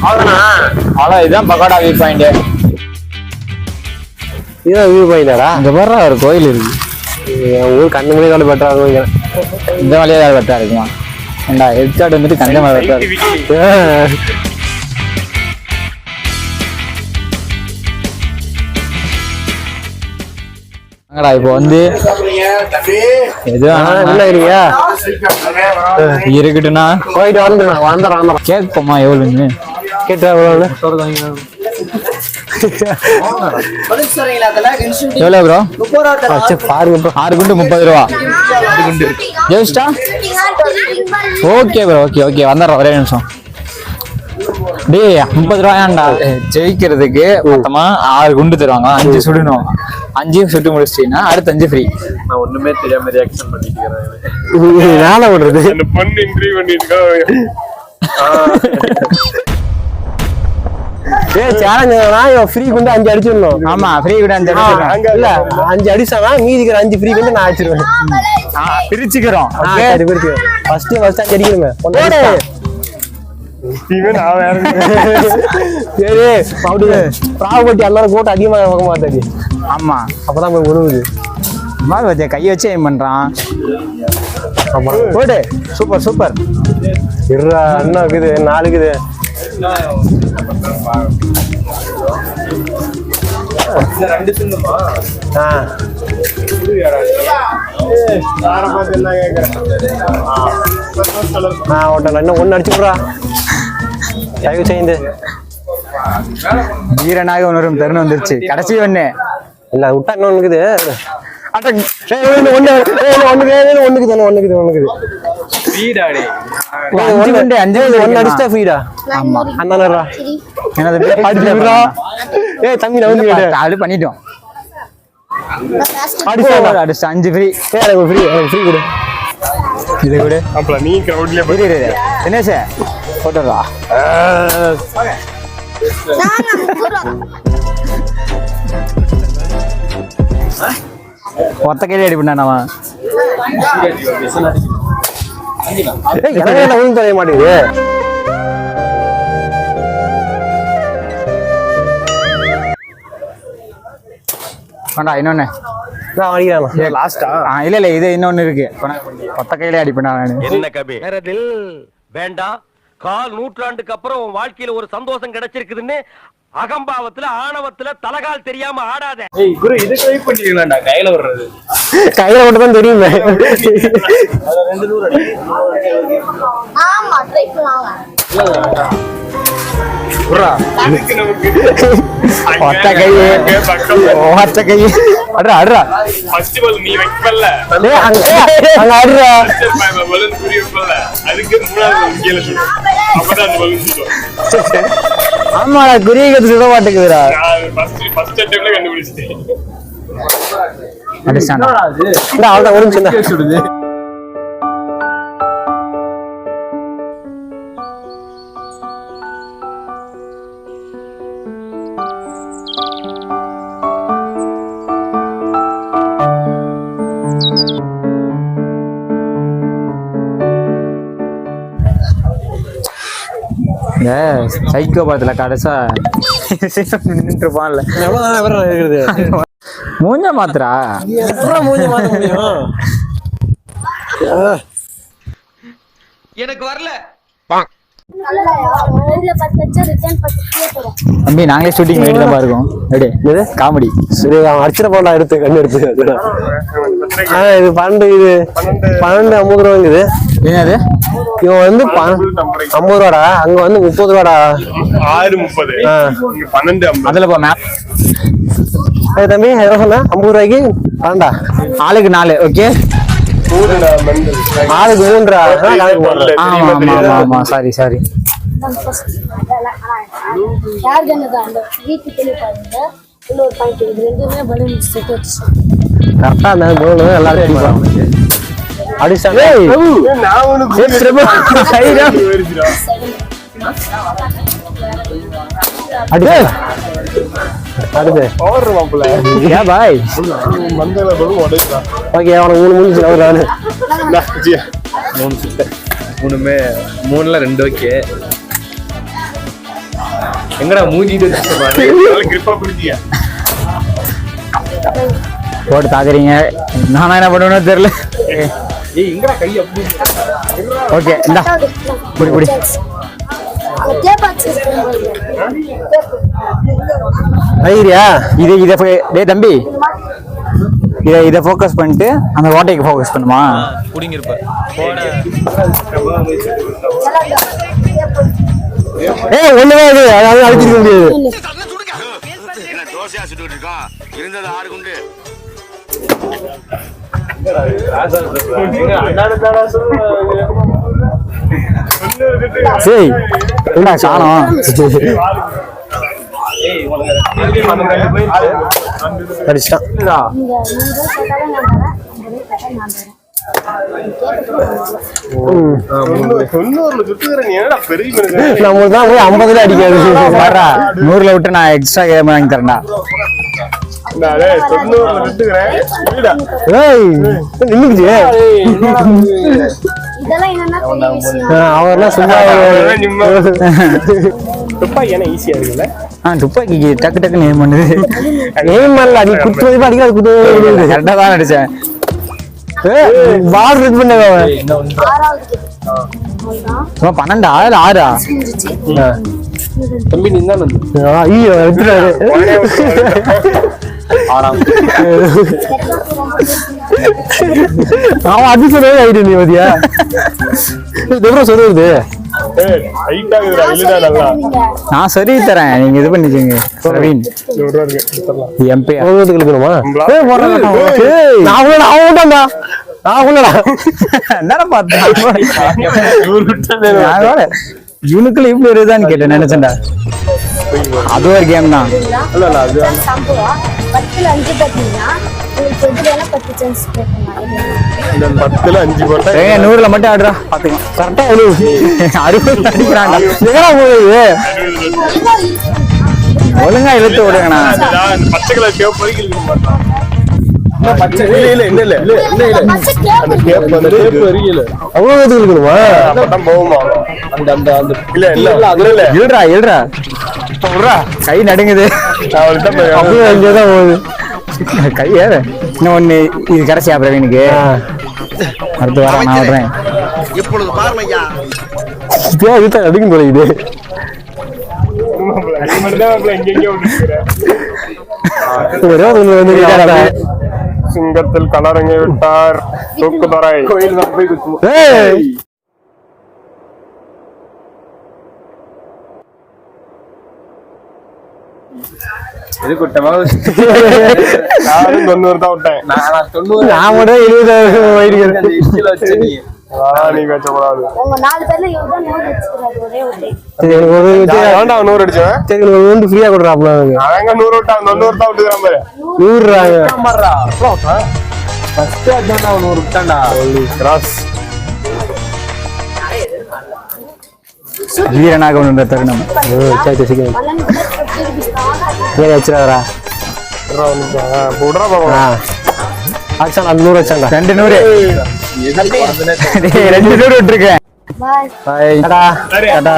அவ்வளோ இதுதான் pakoda view point. இதுதான் வியூ பாயிண்டாடா? இங்க வர்ற ஒரு கோயில் இருக்கு. ஊர் கண்ணு மணி வேலை பெட்டரா இருக்கும். இந்த வழியா வேலை பெட்டரா இருக்குமா? ஏண்டா ஹெட்கார்ட் வந்துட்டு கண்ட மழை பெட்டரா இருக்கு. இப்போ வந்து இருக்குட்டுன்னா போயிட்டு வந்துடுறேன். கேட்போமா எவ்வளவுன்னு கேட்டா எவ்வளவு எவ்வளோ ப்ரோ? பாருங்க 6 குண்டு 30 ரூபா. ஜெயிச்சிட்டா? ஓகே ப்ரோ, ஓகே ஓகே வந்துடுறோம் ஒரே நிமிஷம். டேய் 50 ரூபாயாண்டா ஜெயிக்கிறதுக்கு மொத்தமா 6 குண்டு தருவாங்க. 5 சுடணும். 5 சுட்டு முடிச்சிட்டீங்கன்னா அடுத்து 5 ஃப்ரீ. நான் ஒண்ணுமே தெரியாம ரியாக்ஷன் பண்ணிட்டு இருக்கேன். நாளை விடுறது அந்த பொண்ணு இன்டர்வியூ பண்ணிட்டு ஃப்ரீ கொண்டு 5 அடிச்சிடணும். ஆமா ஃப்ரீ கூட 5 அடிச்சிடணும். இல்ல 5 அடிச்சானா மீதிக்கிற 5 ஃப்ரீ கொண்டு நான் அடிச்சிருவேன். பிரிச்சுக்கிறோம். ஃபர்ஸ்ட் 5 அடிக்கணுமே. ப்ராபர்ட்டி எல்லாரும் கூட்டம் அதிகமாக பார்க்க மாட்டாது. ஆமா அப்பதான் போய் உழுவுது. கையை வச்சு எய்ம் பண்றான். போடு சூப்பர் சூப்பர். இருடா என்ன இருக்குது 4 இருக்குது. இன்னும் 1 அடிச்சுடுறா தயவு செய்து. வீரனாக உணரும் தருணம் வந்துருச்சு. கடைசி ஒண்ணு இல்ல விட்டா இன்னும் ஒண்ணுக்குது. அடிச்சா ஃபீடா தம்பி பண்ணிட்டோம். 5 ஃப்ரீ. ஃப்ரீ கொடு. இது கூட நீ கிரவுட்ல என்ன சார் போட்டோவா? ஒத்த கையில அடி பண்ணா தெரிய மாட்டேங்குது. இன்னொன்னு இல்ல இது இன்னொன்னு இருக்கு. ஒத்த கையில அடி பண்ணா என்ன கபி நேரத்தில் வேண்டாம். 1/4 நூற்றாண்டுக்கு அப்புறம் உன் வாழ்க்கையில ஒரு சந்தோஷம் கிடைச்சிருக்குதுன்னு அகம்பாவத்துல ஆணவத்துல தலகால் தெரியாம ஆடாத. குரு இது ட்ரை பண்ணிக்கலாம்டா. கையில வர்றது கையில மட்டும் தான் தெரியுமே. ஒத்த கை ஒத்த கை அட்ரா அட்ரா நீ வைப்பல்ல அட்ரா அதுக்கு 3வது கீழே சுடு. அப்பதான் அந்த பலூன் சுடும். ஆமா குறியது சுட மாட்டேங்குதுடா. ஃபர்ஸ்ட் அட்டெம்ப்ட்ல கண்டுபிடிச்சிட்டேன். அடிச்சானா அவ்வளவுதான் ஒரு நிமிஷம் சுடுது. சைக்கோ படத்துல கடைசா நின்றுப்பான்ல இருக்குது. மூஞ்ச மாத்திரா மூஞ்ச மாத்த முடியும். எனக்கு வரல. தம்பி நாங்களே ஷூட்டிங் பண்ணிட்டு தான் இருக்கோம். காமெடி சரி அவன் அடிச்சிட போடா. எடுத்து கண்ணு எடுத்து இது 12 இது 12 50 ரூபாங்குது. என்னது இவன் வந்து 50 ரூபாடா. அங்க வந்து 30 ரூபாடா. 6:30 12 அதுல போ மேம். தம்பி எவ்வளவு சொன்ன? 50 ரூபாய்க்கு 12 ஆளுக்கு 4. ஓகே ஆளுக்கு 3. ஆமா சாரி சாரி. கரெக்டா எல்லாரும் அடிச்சாங்க. அடுத்து பாய் மந்தல பலூன் உடைச்சா. ஓகே அவனுக்கு 3 முடிஞ்சு அவரானு 3 சுத்த 3ல 2 ஓகே. எங்கடா மூஞ்சிட்டு கிரிப்பா பிடிச்சியா போட்டு தாக்குறீங்க, நானா என்ன பண்ணுவேன்னு தெரியல. ஏய் எங்கடா கை அப்படி ஓகே இந்தா குடி குடி. ஐரியா இதை டேய் தம்பி, இதை ஃபோக்கஸ் பண்ணிட்டு அந்த ஓட்டைக்கு ஃபோக்கஸ் பண்ணுமா? ஏய் ஒண்ணுமே இது அதாவது அடிச்சிருக்க முடியாது. தோசையா சுட்டு இருக்கோம் இருந்தது 6 குண்டு. சரி என்ன காணோம்? அடிச்சிட்டான். நம்மளுக்கு தான் போய் 50ல அடிக்காது. வர்றா 100ல விட்டு நான் எக்ஸ்ட்ரா கேம் வாங்கி தரேன்டா. ஏய் நின்னுக்குச்சு. அவர்லாம் சும்மா ஈஸியா இருக்குல்ல. துப்பாக்கிக்கு டக்கு டக்கு நேம் பண்ணுது. ஏன் பண்ணல நீ குத்துறது அடிக்காது. குத்து கரெக்டா தான் அடிச்சேன். பால் ரெட் பண்ண 12 6 தம்பி நீ தான் ஐயோ எடுத்துறாரு. அவன் அது சொல்லவே ஆயிட்டு நீ மதியா எவ்வளவு சொல்லுவது. நான் சரி தரேன், நீங்க இது பண்ணிக்கோங்க. பிரவீன் எம்பி இருக்கணுமா? என்னடா பார்த்தேன் இவனுக்குள்ள இப்படி வருதான்னு கேட்டேன், நினைச்சேன்டா. அது ஒரு கேம் தான். 10ல 5 போட்டா 100ல மட்டும் ஆடுறா பாத்துக்கலாம். கரெக்டா 60 அடிக்கிறான்டா. ஒழுங்கா இழுத்து விடுங்கண்ணா. பச்சை கலர் கேப் வரைக்கும் மாட்டான். கை நடுங்குது. கை இன்னும் ஒண்ணு இது கடைசியா பிரவீனுக்கு. அடுத்து வர நான் விடுறேன். இப்பொழுது பார்மையா அடிக்கும் தொலைக்குது. சிங்கத்தில் கலரங்கி விட்டார் தூக்குதுறை. இது குட்டமா நானும் 90 தான் விட்டேன். நான் மட்டும் 20 நீ பேசக்கூடாது. உங்க 4 பேர்ல எவ்வளவு நோட் வச்சிருக்காரு ஒரே ஒரே. ஏன்டா 100 அடிச்சேன்? சரி ஒரு ஃப்ரீயா கொடுறாப்ல. அவங்க 100 விட்டான் 90 தான் விட்டுறான் பாரு. 100 மறடா. ஃபர்ஸ்ட் அதான்டா 100 விட்டான்டா. ஹோலி கிராஸ். வீரனாக ஒன்று தருணம். சரி சரி வச்சுறாரா போடுறா பாப்பா. ஆக்சன் 100 வச்சாண்டா. 200 200 விட்டுருக்கேன். பாய். டாடா டாடா.